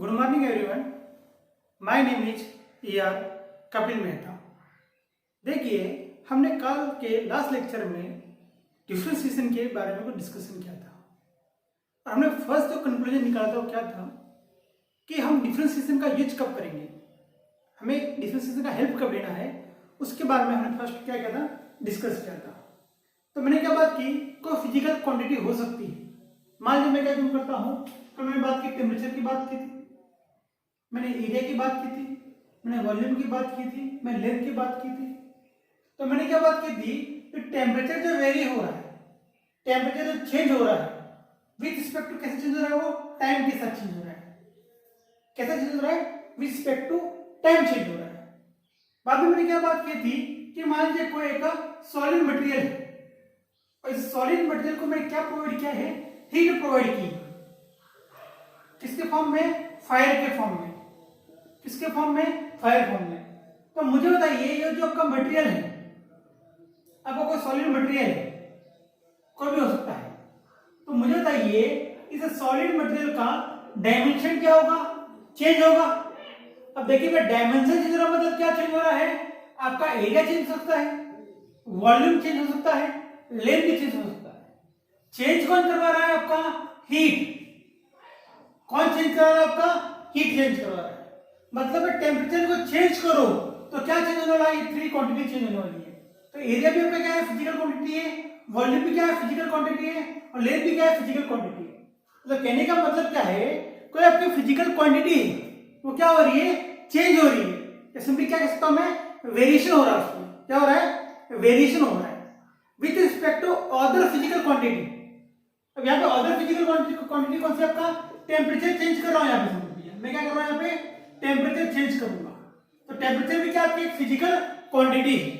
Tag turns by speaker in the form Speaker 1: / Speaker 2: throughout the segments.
Speaker 1: Good morning everyone. My name is ER Kapil Mehta. देखिए, हमने कल के लास्ट लेक्चर में डिफरेंशिएशन के बारे में कुछ डिस्कशन किया था और हमने फर्स्ट जो कंक्लूजन निकाला था वो क्या था कि हम डिफरेंशिएशन का यूज कब करेंगे, हमें डिफरेंशिएशन का हेल्प कब लेना है, उसके बारे में हमने फर्स्ट क्या किया था, डिस्कस किया था। तो मैंने क्या बात की, कोई फिजिकल क्वांटिटी हो सकती है। मान लीजिए मैं क्या क्यों करता हूँ, तो मैंने बात की टेम्परेचर की बात की थी, मैंने एरिया की बात की थी, मैंने वॉल्यूम की बात की थी, मैं लेंथ की बात की थी। तो मैंने क्या बात की थी कि टेम्परेचर जो वेरी हो रहा है, टेम्परेचर जो चेंज हो रहा है विथ रिस्पेक्ट टू कैसे चेंज हो रहा है, वो टाइम के साथ चेंज हो रहा है। कैसे चेंज हो रहा है? With respect to time change हो रहा है। बाद में मैंने क्या बात की थी कि मान लीजिए कोई एक सॉलिड मटेरियल है और इस सॉलिड मटेरियल को मैंने क्या प्रोवाइड किया है, हीट प्रोवाइड की। किसके फॉर्म में? फायर के फॉर्म में। किसके फॉर्म में? फायर फॉर्म में। तो मुझे बताइए, ये जो आपका मटेरियल है, आपका कोई सॉलिड मटेरियल है, कोई भी हो सकता है, तो मुझे बताइए इस सॉलिड मटेरियल का डायमेंशन क्या होगा? चेंज होगा। अब देखिए, डायमेंशन चेंज हो रहा मतलब क्या चेंज हो रहा है? आपका एरिया चेंज हो सकता है, वॉल्यूम चेंज हो सकता है, लेंथ भी चेंज हो सकता है। चेंज कौन करवा रहा है? आपका हीट। कौन चेंज कर रहा है? आपका हीट चेंज करवा रहा है। मतलब टेम्परेचर को चेंज करो तो क्या चेंज होने वाला है? थ्री क्वांटिटी चेंज होने वाली है। तो एरिया भी आपका क्या है? फिजिकल क्वांटिटी है, वॉल्यूम भी क्या है? फिजिकल क्वांटिटी है, और लेंथ भी क्या है? फिजिकल क्वांटिटी है। मतलब कहने का मतलब क्या है, कोई आपकी फिजिकल क्वांटिटी है वो क्या हो रही है? चेंज हो रही है। सिंपली क्या कह सकता हूं मैं? वेरिएशन हो रहा है उसमें। क्या हो रहा है? वेरिएशन हो रहा है with respect to other physical quantity. अब यहाँ पे अदर फिजिकल क्वांटिटी कौन सी? आपका टेम्परेचर चेंज कर रहा हूं यहाँ पे। मैं क्या कर रहा हूं यहाँ पे? टेम्परेचर चेंज करूंगा। तो टेम्परेचर भी क्या आपकी एक फिजिकल क्वांटिटी है।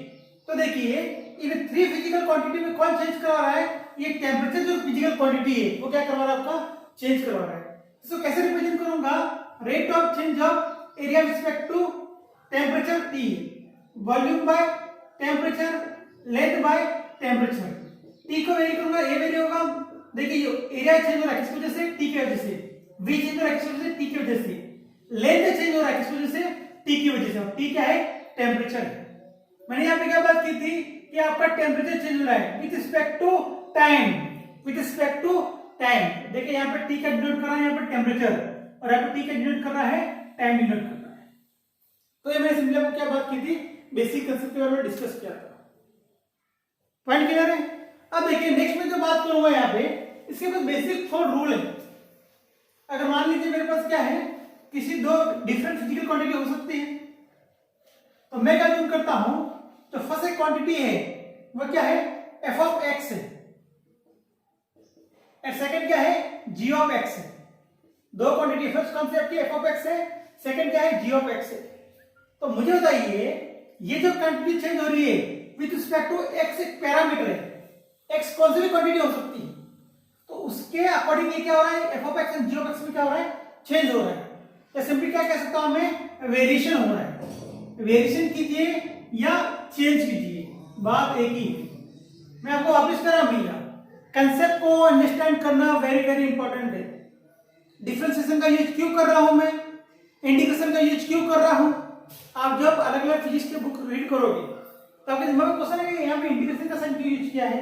Speaker 1: तो देखिए, इन थ्री फिजिकल क्वांटिटी में कौन चेंज करवा रहा है? ये टेम्परेचर जो फिजिकल क्वांटिटी है वो क्या करवा रहा है? आपका चेंज करवा रहा है। इसको कैसे रिप्रेजेंट करूंगा? Rate of change of area with respect to temperature T, volume by temperature, length by temperature. T को वेरी करूंगा, ए वेरी होगा। देखिए, एरिया चेंज हो रहा है किस वजह से? T की वजह से। V चेंज हो रहा है किस वजह से? T की वजह से। लेंथ चेंज हो रहा है किस वजह से? T की वजह से। और T क्या है? टेम्परेचर है। मैंने यहाँ पे क्या बात की थी कि आपका टेम्परेचर चेंज हो रहा है with respect to time. With respect to time. देखिए, यहाँ पे T का डिनोट कर रहा है, यहाँ पे टेम्परेचर, और यहाँ पे T का डिनोट कर रहा है, टाइम डिनोट कर रहा है। तो ये मैंने सिंपली आपको क्या बात की थी? बेसिक कंसेप्ट के बारे में डिस्कस किया था। पॉइंट क्लियर है? अब देखिए, नेक्स्ट में जो बात करूंगा यहाँ पे, इसके पास बेसिक 4 रूल है। अगर मान लीजिए मेरे पास क्या है, किसी दो डिफरेंट फिजिकल क्वांटिटी हो सकती है, तो मैं क्या यूज करता हूं, तो फर्स्ट एक क्वांटिटी है वो क्या है? f ऑफ x है, और सेकंड क्या है? g ऑफ x है। दो क्वांटिटी, फर्स्ट कौन सी आपकी? f ऑफ x है, सेकंड क्या है? g ऑफ x है। तो मुझे बताइए, ये जो क्वांटिटी चेंज हो रही है विद रिस्पेक्ट टू x एक पैरामीटर है, x कौन सी भी क्वांटिटी हो सकती है, तो उसके अकॉर्डिंग ये क्या हो रहा है? f of x and g of x में क्या हो रहा है? चेंज हो रहा है। या सिंपली क्या कह सकता हूं मैं? वेरिएशन हो रहा है। वेरिएशन कीजिए या चेंज कीजिए, बात एक ही है। मैं आपको वापस कर रहा हूं भैया, कंसेप्ट को अंडरस्टैंड करना वेरी वेरी इंपॉर्टेंट है। डिफरेंशिएशन का यूज क्यों कर रहा हूं मैं, इंटीग्रेशन का यूज क्यों कर रहा हूं? आप जब अलग अलग फिजिक्स के बुक रीड करोगे तो आपके दिमाग में क्वेश्चन है कि यहाँ पे इंटीग्रेशन का साइन क्यों यूज किया है,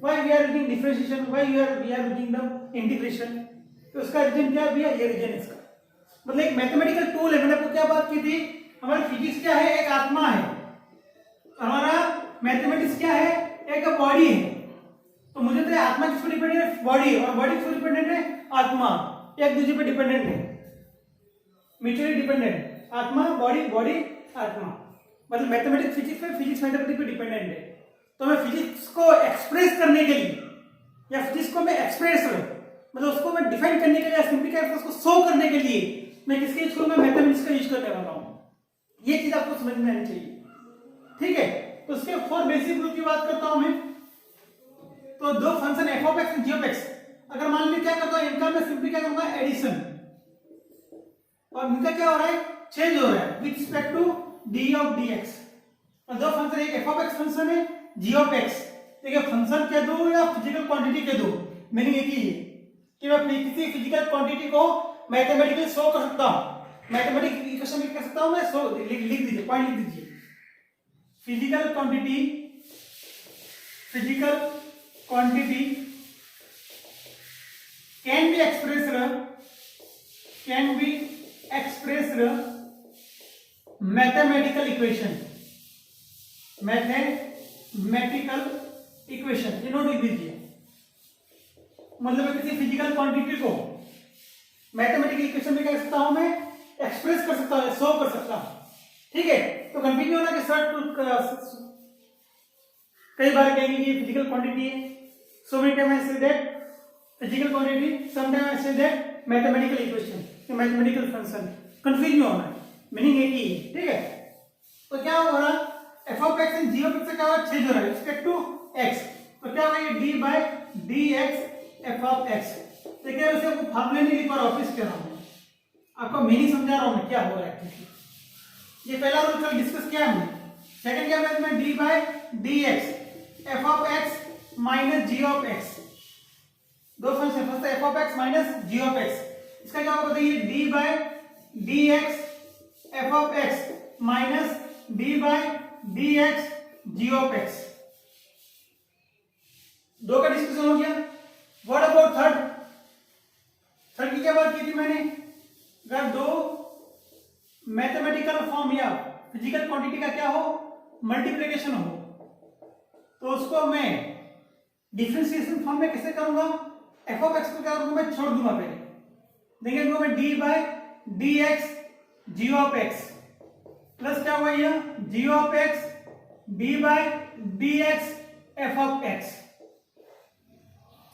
Speaker 1: why we are using differentiation, why we are using the integration। तो उसका रीजन क्या है भैया? ये रीजन इसका मतलब एक मैथमेटिकल टूल है। मैंने आपको क्या बात की थी, हमारी फिजिक्स क्या है? एक आत्मा है। हमारा मैथमेटिक्स क्या है? एक बॉडी है। तो मुझे तो आत्मा किस पर डिपेंडेंट है? बॉडी। और बॉडी किस पर डिपेंडेंट है? आत्मा। एक दूसरे पर डिपेंडेंट है, म्यूचुअली डिपेंडेंट। आत्मा बॉडी, बॉडी आत्मा। मतलब मैथमेटिक्स फिजिक्स पे, फिजिक्स मैथमेटिक्स पे डिपेंडेंट है। तो मैं फिजिक्स को एक्सप्रेस करने के लिए, या फिजिक्स को मैं एक्सप्रेस मतलब उसको मैं डिफाइन करने के लिए, सिंपली क्या उसको शो करने के लिए मैं किसका यूज करूंगा? मैथमेटिक्स का यूज करने वाला हूं। ये चीज आपको समझ में आनी चाहिए, ठीक है? तो उसके 4 बेसिक रूल की बात करता हूं मैं। तो दो फंक्शन f ऑफ x और g ऑफ x, अगर मान लीजिए क्या करता हूं, इनका मैं सिंपली क्या करूंगा? एडिशन, और इनका क्या हो रहा है? चेंज हो रहा है with respect to d of dx। और दो फंक्शन, एक f ऑफ x फंक्शन है, g ऑफ x। देखिए, फंक्शन कह दो या फिजिकल क्वांटिटी कह दो, मीनिंग एक ही है कि मैं किसी फिजिकल क्वांटिटी को मैथमेटिकली शो कर सकता हूं। मैथमेटिकल इक्वेशन लिख सकता हूं मैं, शो लिख दीजिए, पॉइंट लिख दीजिए। Physical quantity can be expressed mathematical equation, ये नोट लिख दीजिए। मतलब किसी फिजिकल क्वांटिटी को मैथमेटिकल इक्वेशन में क्या कर सकता हूं मैं, एक्सप्रेस कर सकता हूं, शो कर सकता हूं। ठीक है, तो कंफ्यूज नहीं होना कि सर कई बार कहेंगे कि फिजिकल क्वांटिटी है, so many time I say that physical quantity, some time I say that mathematical equation, mathematical function. Confuse नहीं होना, मीनिंग एक ही है। ठीक है, तो क्या हो रहा, F of X and G of X से क्या होगा, चेंज हो रहा है रिस्पेक्ट टू एक्स, तो क्या होगा, ये D by D x F of x. देखिए उसे आपको फार्मूले नहीं लिख पा रहा, ऑफिस कर रहा हूं, आपको मीनिंग समझा रहा हूं मैं क्या हो रहा है। ये पहला रूल कल डिस्कस किया हमने। सेकंड क्या है, मैं D by D x F of x minus ji of x, दो function, first f of x minus ji of x, इसका क्या होगा बताइए, d by D x F of x minus d by D x ji of x. दो का discussion हो गया। What about third की क्या बात की थी मैंने, अगर दो मैथमेटिकल फॉर्म या फिजिकल क्वांटिटी का क्या हो, मल्टीप्लिकेशन हो, तो उसको मैं डिफरेंशिएशन फॉर्म में कैसे करूंगा, एफ ऑफ एक्स को क्या करूंगा, मैं छोड़ दूंगा पहले, देखिए इनको मैं D by D x ji of x plus क्या हुआ, यह g of x D by D x F of x.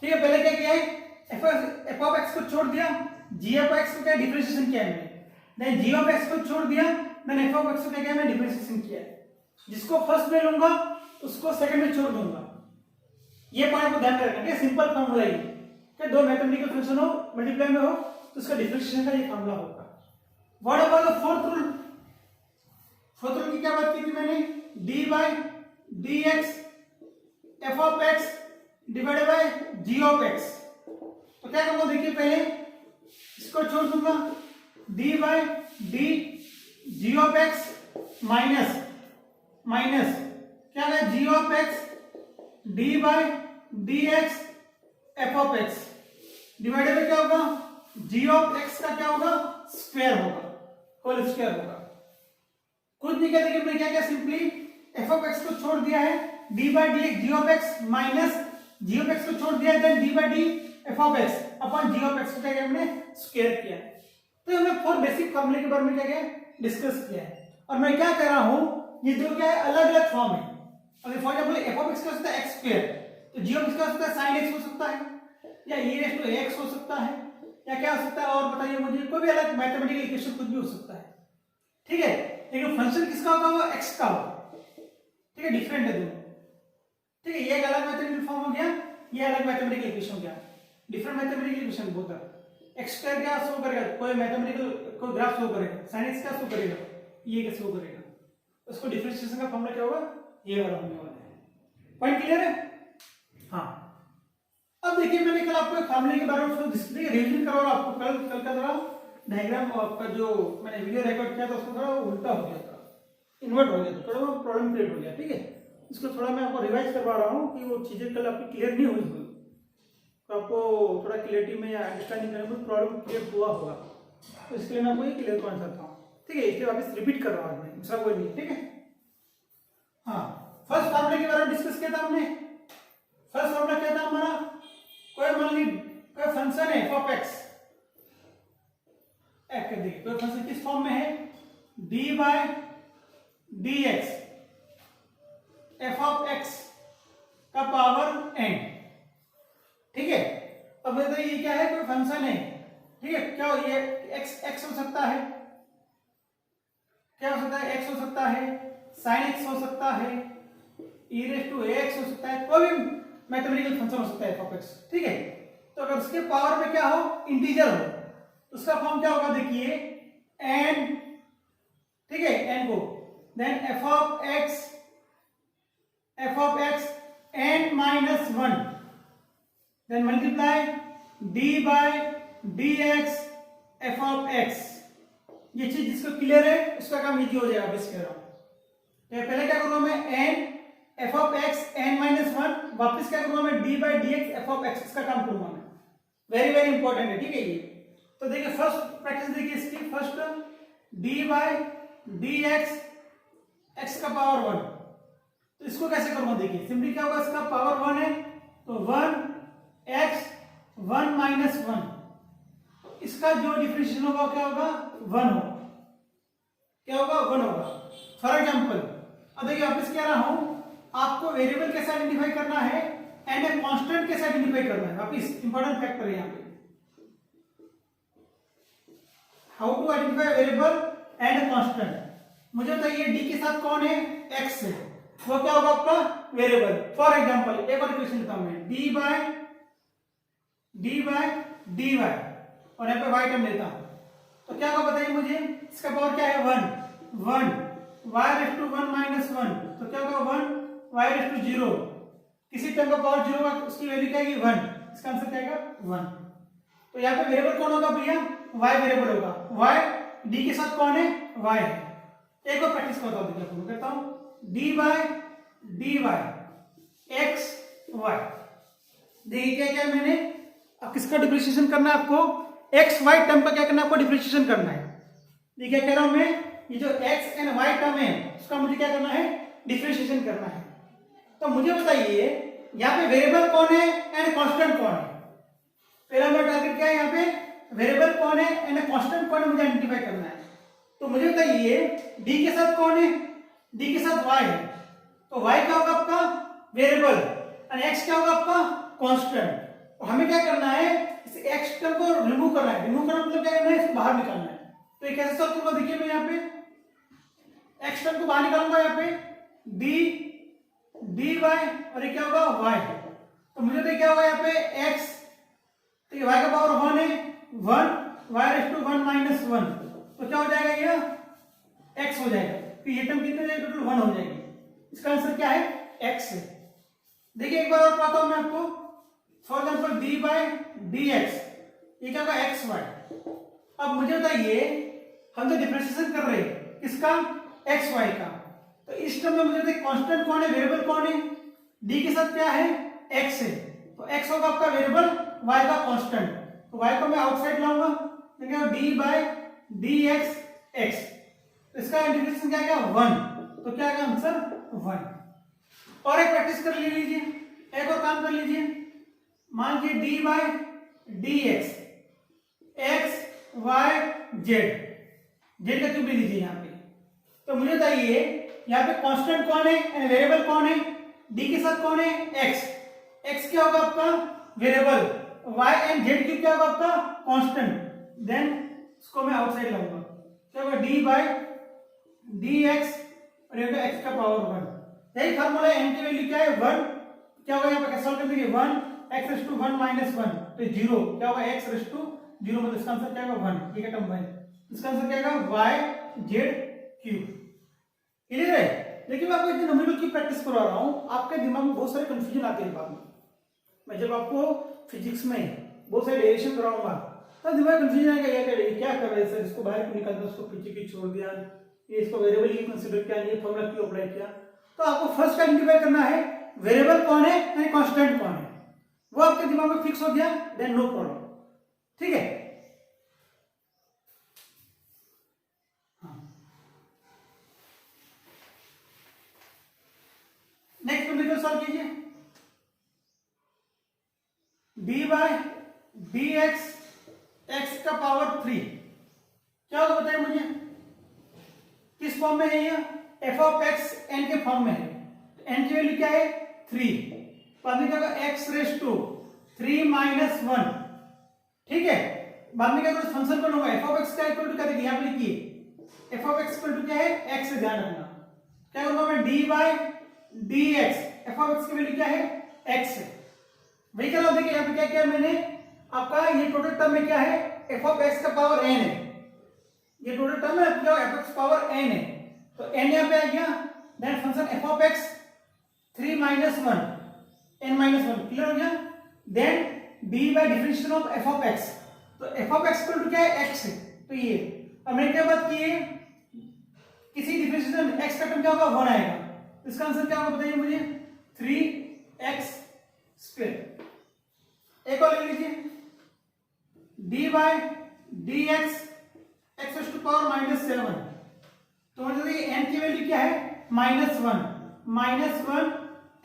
Speaker 1: ठीक है, पहले क्या किया है, एफ ऑफ एक्स को छोड़ दिया, जी ऑफ एक्स को क्या डिफरेंशिएशन किया है, देन जी ऑफ एक्स को छोड़ दिया, देन एफ ऑफ एक्स को क्या किया मैं डिफरेंशिएशन किया है। जिसको फर्स्ट में लूंगा उसको सेकंड में छोड़ दूंगा, ये पॉइंट को ध्यान में रखना। सिंपल फॉर्मूला है कि दो मैथमेटिकल फंक्शन हो, मल्टीप्लाई में हो, तो उसका डिफरेंशिएशन का ये फॉर्मूला होगा। What about the fourth rule, fourth rule की क्या बात की थी मैंने, D by D x F of X divided by G of x. तो क्या करूंगा, देखिए पहले इसको छोड़ दूंगा, D by D G of x minus क्या है, G of x D by D x F of X divided by क्या होगा, जी ऑफ एक्स का क्या होगा, स्क्वायर होगा, होल स्क्वायर होगा। कुछ नहीं कहते कि मैं क्या क्या सिंपली एफ ऑफ एक्स को छोड़ दिया है, D by D x ji of x minus ji of X को छोड़ दिया है, then D by D F of X upon G of X को क्या किया हमने, स्क्वायर किया है। तो हमने फोर बेसिक फॉर्मूले के बारे में क्या किया, डिस्कस किया है। और मैं क्या कर रहा हूं, ये दो क्या है, अलग अलग फॉर्म है। अगर for example F of X का होता है एक्स स्क्वायर, तो जी ऑफ एक्स का होता है sin x हो सकता है, या e रेज़ टू x हो सकता है, या क्या हो सकता है, और बताइए मुझे, कोई भी अलग मैथमेटिकल इक्वेशन कुछ भी हो सकता है। ठीक है, लेकिन फंक्शन किसका होगा, वो x का होगा। ठीक है, डिफरेंट है दोनों। ठीक है, ये एक अलग मैथमेटिकल फॉर्म हो गया, ये अलग मैथमेटिकल इक्वेशन हो गया, डिफरेंट मैथमेटिकल इक्वेशन बोलता है। एक्स स्क्वायर क्या शो करेगा, कोई मैथमेटिकल कोई ग्राफ शो करेगा, sin x क्या शो करेगा, ये क्या शो करेगा, उसको डिफरेंशिएशन का फॉर्मूला क्या होगा, ये वाला होने वाला है। पॉइंट क्लियर है? हाँ, अब देखिए मैंने कल आपको फॉर्मूले के बारे में रिवीजन करवा रहा आपको, कल का थोड़ा डायग्राम आपका जो मैंने वीडियो रिकॉर्ड किया था उसको थोड़ा उल्टा हो गया था, इन्वर्ट हो गया था, थोड़ा प्रॉब्लम क्रिएट हो गया। ठीक है, इसको थोड़ा मैं आपको रिवाइज करवा रहा हूँ कि वो चीजें कल आपकी क्लियर नहीं हुई, तो आपको थोड़ा क्लियरिटी में या अंडरस्टैंडिंग करने में प्रॉब्लम क्रिएट हुआ होगा, तो इसके लिए मैं आपको ये क्लियर करना चाहता हूँ। ठीक है, इसलिए वापस रिपीट कर रहा हूँ मैं, दूसरा कोई नहीं। ठीक है, हाँ, फर्स्ट फॉर्मूले के बारे में डिस्कस किया था हमने। फर्स्ट फॉर्मूला क्या था हमारा, कोई मान ली कोई फंक्शन है एफ ऑफ एक्स, देखिए कोई फंक्शन किस फॉर्म में है, D by D x F of X का पावर एन। ठीक है, अब बताइए ये क्या है, कोई फंक्शन है। ठीक है, क्या ये एक्स हो सकता है, क्या हो सकता है, एक्स हो सकता है, sin x हो सकता है, e रेज़ टू ax हो सकता है, कोई भी मैथमेटिकल फंक्शन हो सकता है f ऑफ x। ठीक है, तो अगर उसके पावर में क्या हो, इंटीजर हो, उसका फॉर्म क्या होगा, देखिए n। ठीक है, n को then f of x n minus 1 then multiply d by dx F of X, ये चीज जिसको क्लियर है उसका काम इजी हो जाएगा। वापस कह रहा हूं, तो पहले क्या करूंगा मैं N F of X N minus one, वापिस क्या करूंगा मैं D by D x F of x, इसका काम करूंगा मैं। वेरी वेरी इंपॉर्टेंट है, ठीक है ये। तो देखिए फर्स्ट प्रैक्टिस देखिए इसकी, first D by D X X का पावर वन, तो इसको कैसे करूंगा देखिए, सिंपली क्या होगा, इसका पावर वन है तो one x one minus one, इसका जो डिफरेंशिएशन होगा क्या होगा, वन होगा। क्या होगा, वन होगा। फॉर एग्जाम्पल अब देखिए वापस कह रहा हूं, आपको वेरिएबल कैसे आइडेंटिफाई करना है एंड ए कांस्टेंट कैसे आइडेंटिफाई करना है। वापस इंपॉर्टेंट फैक्टर है यहाँ पे, how to identify variable and a constant. मुझे बताइए डी के साथ कौन है, एक्स है, वो क्या होगा आपका वेरिएबल। फॉर एग्जाम्पल एक और इक्वेशन लेता हूं मैं, डी बाय डी वाई, और यहाँ पे वाई टर्म लेता हूं, तो क्या होगा बताइए मुझे, इसका पावर क्या है, one, one Y raise to one minus one, तो क्या होगा one Y raise to zero, किसी टर्म का पावर जीरो होगा उसकी वैल्यू क्या है, वन, इसका आंसर क्या आएगा, वन। तो यहाँ पे वेरिएबल कौन होगा भैया, वाई वेरिएबल होगा, वाई डी के साथ कौन है, वाई है। एक और प्रैक्टिस करता हूँ, देखिए करता हूं, D by D Y X Y, देखिए क्या क्या मैंने, अब किसका डिफरेंशिएशन करना है आपको, एक्स वाई टर्म का क्या करना है आपको, डिफरेंशिएशन करना है। देखिए कह रहा हूं मैं, ये जो एक्स एंड वाई टर्म है उसका मुझे क्या करना है, डिफरेंशिएशन करना है। तो मुझे बताइए यहाँ पे वेरिएबल कौन है एंड कांस्टेंट कौन है। पहला मेरा टारगेट क्या है, यहाँ पे वेरिएबल कौन है एंड कांस्टेंट कौन है मुझे आइडेंटिफाई करना है। तो मुझे बताइए डी के साथ कौन है, डी के साथ वाई है, तो वाई क्या होगा आपका वेरिएबल और एक्स क्या होगा आपका कांस्टेंट। तो हमें क्या करना है, इस एक्स टर्म को रिमूव करना है, रिमूव करना मतलब क्या करना है, इसको बाहर निकालना है। तो ये कैसे सॉल्व करूंगा, देखिए मैं यहाँ पे एक्स टर्म को बाहर निकालूंगा, यहाँ पे डी डी वाई और ये क्या होगा वाई, तो मुझे तो क्या होगा यहाँ पे एक्स, तो ये वाई का पावर वन है, one Y raise to one minus one, तो क्या हो जाएगा ये एक्स हो जाएगा, तो ये टर्म कितने जाएगी, टोटल वन हो जाएगी। इसका आंसर क्या है, एक्स है। देखिए एक बार और बताता हूं मैं आपको, for example D by D X, ये क्या होगा एक्स वाई। अब मुझे बताइए हम तो डिफरेंशिएशन कर रहे हैं किसका, एक्स वाई का, तो इस टर्म में मुझे बताइए कांस्टेंट कौन है, वेरिएबल कौन है, डी के साथ क्या है, एक्स है, तो एक्स होगा आपका वेरिएबल, वाई का कांस्टेंट, तो वाई को मैं आउटसाइड लाऊंगा, तो D by D X X, तो इसका इंटीग्रेशन क्या आएगा, वन, तो क्या आएगा आंसर, वन। और एक प्रैक्टिस कर लीजिए, एक और काम कर लीजिए, मान लीजिए D by D X X Y Z, Z का क्यूब ले लीजिए यहाँ पे। तो मुझे बताइए यहाँ पे कांस्टेंट कौन है एंड वेरिएबल कौन है, डी के साथ कौन है, एक्स, एक्स क्या होगा आपका variable, Y and Z cube क्या होगा आपका कांस्टेंट, देन इसको मैं आउटसाइड लाऊंगा, क्या होगा डी बाय डी एक्स और ये होगा एक्स का पावर वन। यही फार्मूला है, एन की वैल्यू क्या है, वन, क्या होगा यहाँ पे कैसे सॉल्व कर देंगे, one X raise to one minus one, तो जीरो, क्या होगा एक्स रेस टू जीरो, मतलब इसका आंसर क्या होगा वन, ये का टर्म वन, इसका आंसर क्या होगा वाई जेड क्यूब। क्लियर है। लेकिन मैं आपको इतनी नंबरों की प्रैक्टिस करवा रहा हूँ, आपके दिमाग में बहुत सारे कंफ्यूजन आते हैं बाद में। मैं जब आपको फिजिक्स में बहुत सारे डेरिवेशन कराऊंगा तब दिमाग कंफ्यूजन आएगा, क्या कर रहे हैं सर, इसको बाहर क्यों निकाल दिया, उसको पीछे क्यों छोड़ दिया, ये इसको वेरिएबल ही कंसीडर किया, ये फॉर्मूला क्यों अप्लाई किया। तो आपको फर्स्ट आइडेंटिफाई करना है वेरिएबल कौन है यानी कांस्टेंट कौन है, वो आपके दिमाग में फिक्स हो गया, देन नो प्रॉब्लम, ठीक है। नेक्स्ट कंडीशन सॉल्व कीजिए, D by D X X का पावर थ्री, क्या होगा बताइए मुझे, किस फॉर्म में है ये, एफ ऑफ एक्स एन के फॉर्म में है, एन की वैल्यू क्या है, थ्री, बाद में क्या होगा X raise to three minus one, ठीक है। बाद में क्या करो, फंक्शन पर होगा एफ ऑफ एक्स का इक्वल टू क्या देखिए यहाँ पे लिखिए, F of x equal to क्या है, एक्स से ध्यान रखना, क्या करूंगा मैं D by D x, F of X की वैल्यू क्या है, एक्स है, वही कर रहा हूं। देखिए यहाँ पे क्या किया मैंने, आपका ये टोटल टर्म में क्या है, एफ ऑफ एक्स का पावर एन है, ये टोटल टर्म है आपका एफ एक्स पावर एन है, तो एन यहाँ पे आ गया, then function f of x three minus one n minus one, clear हो गया। Then D by differentiation of f of x, तो f of x equal to क्या है, एक्स है, तो ये। अब मैंने क्या बात की है, किसी डिफरेंशिएशन में एक्स का टर्म क्या होगा, 1 आएगा, इसका आंसर क्या होगा बताइए मुझे, 3x स्क्वायर। एक और ले लीजिए, D by D X X to power -7, तो मतलब ये n की वैल्यू क्या है, -1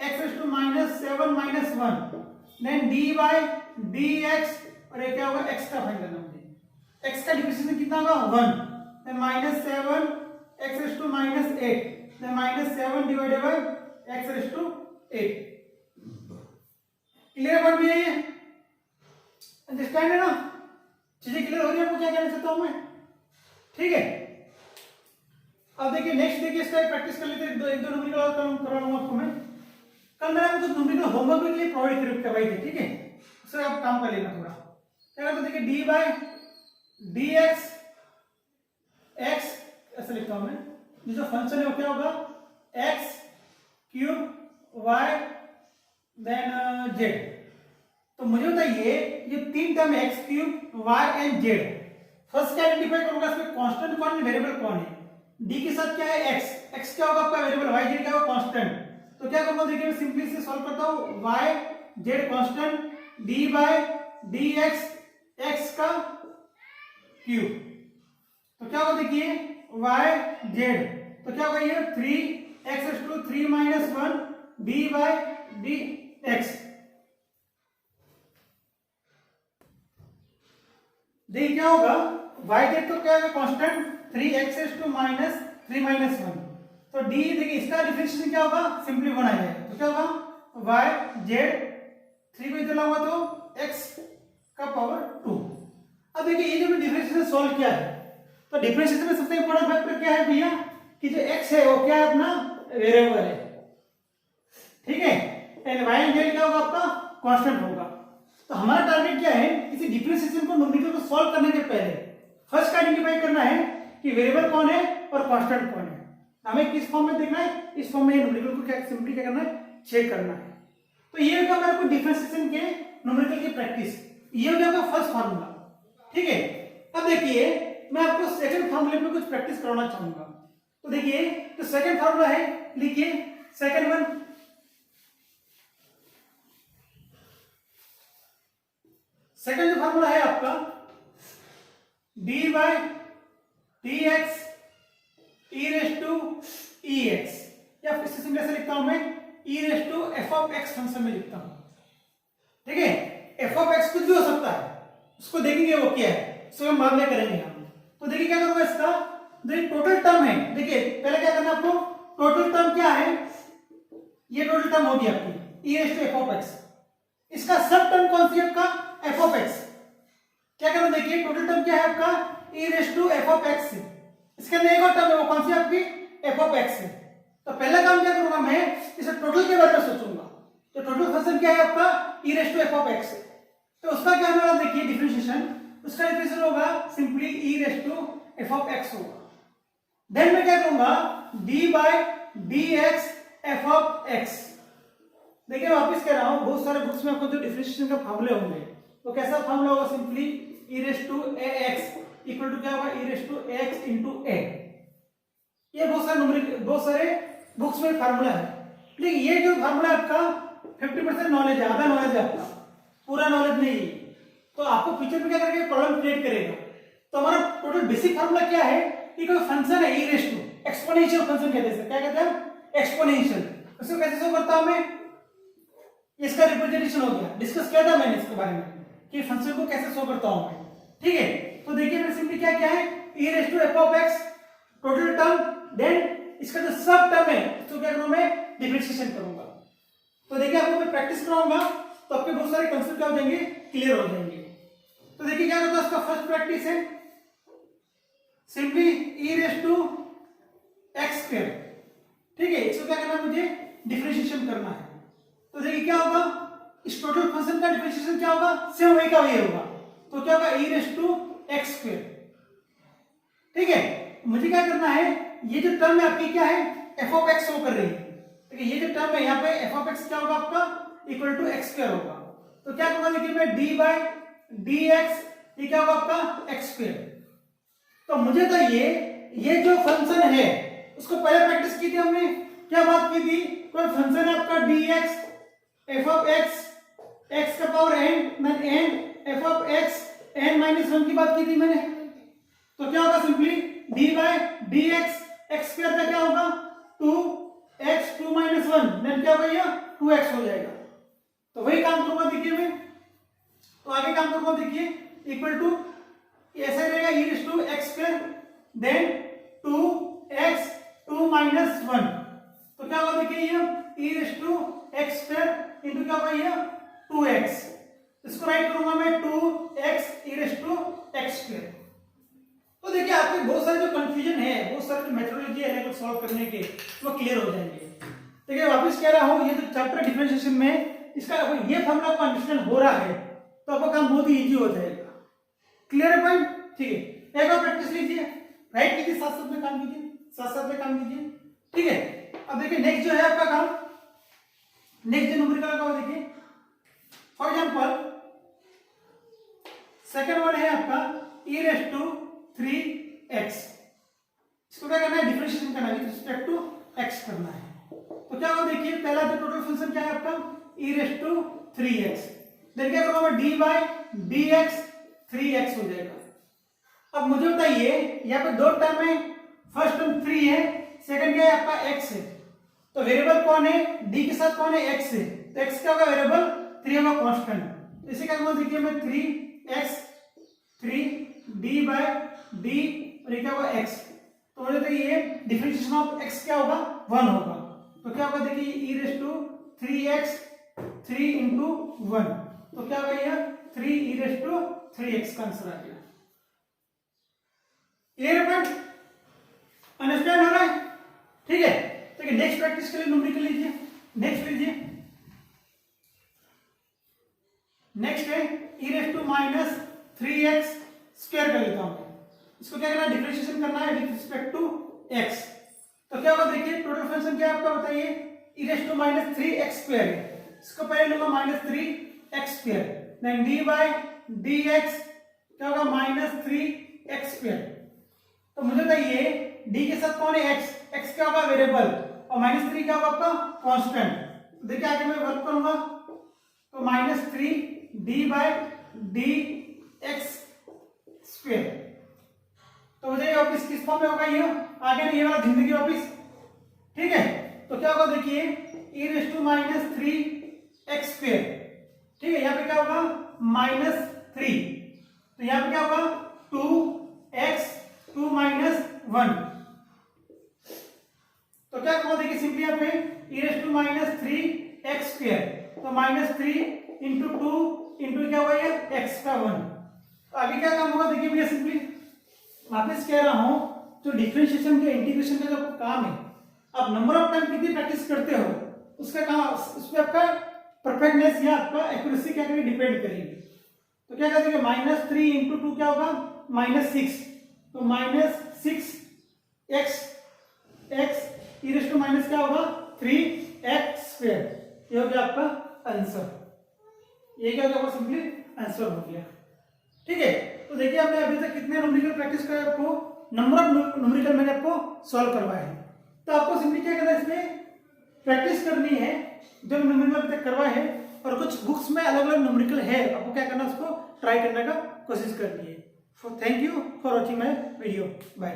Speaker 1: X to -7 -1, then D by D X, और ये क्या होगा, x का फाइंड करना मुझे, x का डिफरेंशिएशन कितना होगा, 1, then -7 X to -8, then -7 divided by X to 8। Clear बात भी है ये, अंडरस्टैंड है ना, चीजें क्लियर हो रही है आपको, क्या कहना चाहता हूं मैं, ठीक है। अब देखिए नेक्स्ट, देखिए इसका प्रैक्टिस कर लेते हैं, एक दो न्यूमेरिकल और करवा लूंगा आपको मैं। कल मैंने आपको कुछ न्यूमेरिकल होमवर्क के लिए प्रोवाइड करवाई थी, ठीक है, उससे आप काम कर लेना थोड़ा। क्या करते, देखिए D by D X X ऐसे लिखता हूं मैं, ये जो फंक्शन है वो क्या होगा, X cube Y then Z. तो मुझे बताइए ये तीन टर्म है, X cube Y and Z, first क्या आइडेंटिफाई करूंगा, इसमें कांस्टेंट कौन है, वेरिएबल कौन है। डी के साथ क्या है, एक्स, एक्स क्या होगा आपका वेरिएबल, वाई जेड क्या होगा कांस्टेंट। तो क्या करूंगा, देखिए मैं सिंपली से सॉल्व करता हूं, Y Z constant, D by D X X का क्यूब, तो क्या होगा देखिए वाई जेड, तो क्या होगा ये 3x to 3 -1 D by D X. देखिए क्या होगा, वाई जेड तो क्या है कांस्टेंट 3x टू -3 -1, तो डी देखिए इसका डिफरेंशिएशन क्या होगा, सिंपली 1 आ जाएगा, तो क्या होगा वाई जेड 3 को इधर लाऊंगा तो x का पावर 2। अब देखिए ये जो मैं डिफरेंशिएशन सॉल्व किया है, तो डिफरेंशिएशन में सबसे इंपॉर्टेंट फैक्टर क्या है भैया, कि जो x है वो क्या है, अपना वेरिएबल है, ठीक है, एंड y एंड z क्या होगा, आपका कांस्टेंट होगा। तो हमारा टारगेट क्या है, किसी डिफरेंशिएशन को न्यूमेरिकल को सॉल्व करने के पहले फर्स्ट आइडेंटिफाई करना है कि वेरिएबल कौन है और कांस्टेंट कौन है। हमें किस फॉर्म में देखना है, इस फॉर्म में न्यूमेरिकल को क्या सिंपली क्या करना है, चेक करना है। तो ये होगा मेरे को डिफरेंशिएशन के न्यूमेरिकल की प्रैक्टिस, ये हो गया फर्स्ट फार्मूला, ठीक है। अब देखिए मैं आपको सेकंड फार्मूले पे कुछ प्रैक्टिस कराना चाहूंगा। तो देखिए तो सेकंड फार्मूला है, लिखिए सेकंड वन, सेकंड जो फार्मूला है आपका d by D x e raise to e x, या इससे सिंपल ऐसे लिखता हूं मैं, e raise to f of x function में लिखता हूं, ठीक है। एफ ऑफ एक्स कुछ भी हो सकता है, उसको देखेंगे वो क्या है, उसको हम बाद में करेंगे हम। तो देखिए क्या करूंगा इसका, देखिए टोटल टर्म है, देखिए पहले क्या करना आपको, टोटल टर्म क्या है, ये टोटल टर्म होगी आपकी e raise to f of x, इसका सब टर्म कौन सी है आपका, एफ ऑफ एक्स। क्या करो देखिए टोटल टर्म क्या है आपका, e raise to f of x, इसके अंदर एक और टर्म है, वो कौन सी आपकी, एफ ऑफ एक्स है। तो पहला काम क्या करूंगा मैं, इसे टोटल के बारे में सोचूंगा, तो टोटल फंक्शन क्या है आपका, e raise to f of x, तो उसका क्या होगा देखिए डिफरेंशिएशन, उसका डिफरेंशिएशन होगा simply E raise to f of x होगा। देन मैं क्या करूंगा, d by D x F of x. देखिए मैं वापस कह रहा हूं, बहुत सारे बुक्स में आपको जो डिफरेंशिएशन का फार्मूले होंगे, तो कैसा फार्मूला होगा, simply E raise to A X equal to क्या होगा, E raise to X into A. ये बहुत सारे बुक्स में फार्मूला है, लेकिन ये जो फार्मूला आपका 50% नॉलेज है, आधा नॉलेज है आपका, पूरा नॉलेज नहीं है, तो आपको फ्यूचर में क्या करेगा, प्रॉब्लम क्रिएट करेगा। तो हमारा टोटल बेसिक फार्मूला क्या है, कि कोई फंक्शन है e raise to, exponential function कहते हैं, क्या कहते हैं, एक्सपोनेंशियल। उसको कैसे शो करता हूं मैं, इसका रिप्रेजेंटेशन हो गया, डिस्कस किया था मैंने इसके बारे में कि फंक्शन को कैसे शो करता हूं मैं, ठीक है। तो देखिए मैं सिंपली क्या क्या है, e raise to f of x total term, then इसका जो सब टर्म है उसको क्या करूंगा मैं, डिफरेंशिएशन करूंगा। तो देखिए आपको मैं प्रैक्टिस कराऊंगा, तो आपके बहुत सारे कांसेप्ट क्या हो जाएंगे, क्लियर हो जाएंगे। तो देखिए क्या होता है, इसका फर्स्ट प्रैक्टिस है simply E raise to X square, ठीक है। इसको क्या करना है, मुझे डिफरेंशिएशन करना है। तो देखिए क्या होगा, इस टोटल फंक्शन का डिफरेंशिएशन क्या होगा, सेम वही का वही होगा, तो क्या होगा, E raise to X square, ठीक है। मुझे क्या करना है, ये जो टर्म है आपकी क्या है, एफ ऑफ एक्स शो कर रही है, ठीक है। ये जो टर्म है यहाँ पे एफ ऑफ एक्स क्या होगा आपका, इक्वल टू एक्स स्क्वायर होगा। तो क्या करूंगा, देखिए मैं डी बाय डी एक्स ये क्या होगा आपका एक्स स्क्वायर। तो मुझे तो ये जो फंक्शन है उसको पहले प्रैक्टिस की थी हमने, क्या बात की थी, कोई फंक्शन है आपका dx f of x x का power n f of x n-1 की बात की थी मैंने। तो क्या होगा simply dy dx x square का क्या होगा 2x 2 - 1 देन क्या होगा ये 2x हो जाएगा। तो वही काम करूंगा देखिए मैं, तो आगे काम करूंगा देखिए इक्वल टू ऐसे रहेगा e raise to x square then 2x 2 - 1। तो क्या होगा देखिए ये e raise to x square into क्या होगा ये 2x। इसको राइट करूंगा मैं 2x e raise to x square. तो देखिए आपके बहुत सारे जो कंफ्यूजन है, बहुत सारे जो मेथोडोलॉजी है को सॉल्व करने के वो क्लियर हो जाएंगे। देखिए वापस कह रहा हूं ये जो चैप्टर डिफरेंशिएशन में इसका ये फॉर्मूला को अंडरस्टैंड हो रहा है तो आपका काम बहुत ही इजी हो जाएगा। क्लियर है पॉइंट? ठीक है, एक और प्रैक्टिस लीजिए, राइट कीजिए, साथ साथ में काम कीजिए, साथ साथ में काम कीजिए। ठीक है, अब देखिए नेक्स्ट जो है आपका काम, नेक्स्ट जो न्यूमेरिकल का देखिए फॉर एग्जांपल सेकंड वन है आपका e रेज़ टू 3x। इसको क्या करना है डिफरेंशिएशन करना है विद रिस्पेक्ट टू x करना है। तो क्या होगा देखिए पहला जो टोटल फंक्शन क्या है आपका e raise to 3x then क्या करूंगा मैं dy dx 3x हो जाएगा। अब मुझे बताइए यहाँ पे दो टर्म है, फर्स्ट टर्म 3 है, सेकंड क्या है आपका x है। तो वेरिएबल कौन है d के साथ कौन है x है, तो x क्या होगा वेरिएबल 3 होगा कांस्टेंट। इसे क्या करूंगा देखिए मैं 3x 3 d बाय d और ये क्या होगा x। तो मुझे तो ये डिफरेंशिएशन ऑफ x क्या होगा 1 होगा। तो क्या होगा देखिए e raise to 3x 3 into 1 तो क्या होगा ये 3 e रेज़ टू 3x का आंसर आ गया। Clear point? अंडरस्टैंड हो रहा है? ठीक है, तो नेक्स्ट प्रैक्टिस के लिए न्यूमेरिकल लीजिए, नेक्स्ट लीजिए, नेक्स्ट है e raise to minus 3x square कर लेता हूं। इसको क्या करना है डिफरेंशिएशन करना है विद रिस्पेक्ट टू x। तो क्या होगा देखिए टोटल फंक्शन क्या है आपका बताइए e raise to minus 3x square है, इसको पहले लूंगा minus 3x square then d by dx क्या होगा माइनस 3x स्क्वायर। तो मुझे बताइए d के साथ कौन है x, x क्या होगा वेरिएबल और माइनस 3 क्या होगा आपका कांस्टेंट। तो देखिए आगे मैं वर्क करूंगा तो minus 3 d by dx square. तो मुझे वापस किस फॉर्म में होगा ये आगे नहीं ये वाला जिंदगी वापस। ठीक है, तो क्या होगा देखिए e raise to minus 3x square. ठीक है, यहाँ पे क्या होगा माइनस 3 तो यहाँ पे क्या होगा 2x 2 - 1। तो क्या होगा देखिए सिंपली यहाँ पे e raise to minus 3x square तो माइनस 3 इंटू 2 इंटू क्या होगा ये x का 1। तो आगे क्या काम होगा देखिए भैया सिंपली वापस कह रहा हूं जो डिफरेंशिएशन के इंटीग्रेशन का जो काम है आप नंबर ऑफ टाइम कितनी प्रैक्टिस करते हो उसका काम उस पर आपका परफेक्टनेस या आपका एक्यूरेसी क्या करेगी डिपेंड करेगी। तो क्या करेंगे माइनस 3 इंटू 2 क्या होगा माइनस 6 तो minus 6x x e raise to minus क्या होगा 3x स्क्वायर। ये हो गया आपका आंसर, ये क्या होगा सिंपली आंसर हो गया। ठीक है, तो देखिए आपने अभी तक कितने न्यूमेरिकल प्रैक्टिस करा, आपको नंबर ऑफ न्यूमेरिकल मैंने आपको सॉल्व करवाया है। तो आपको सिंपली क्या करना है इसमें प्रैक्टिस करनी है जो न्यूमेरिकल अभी तक करवाए हैं और कुछ बुक्स में अलग अलग न्यूमेरिकल है आपको क्या करना उसको ट्राई करने का कोशिश करनी है। Thank you for watching my video, bye.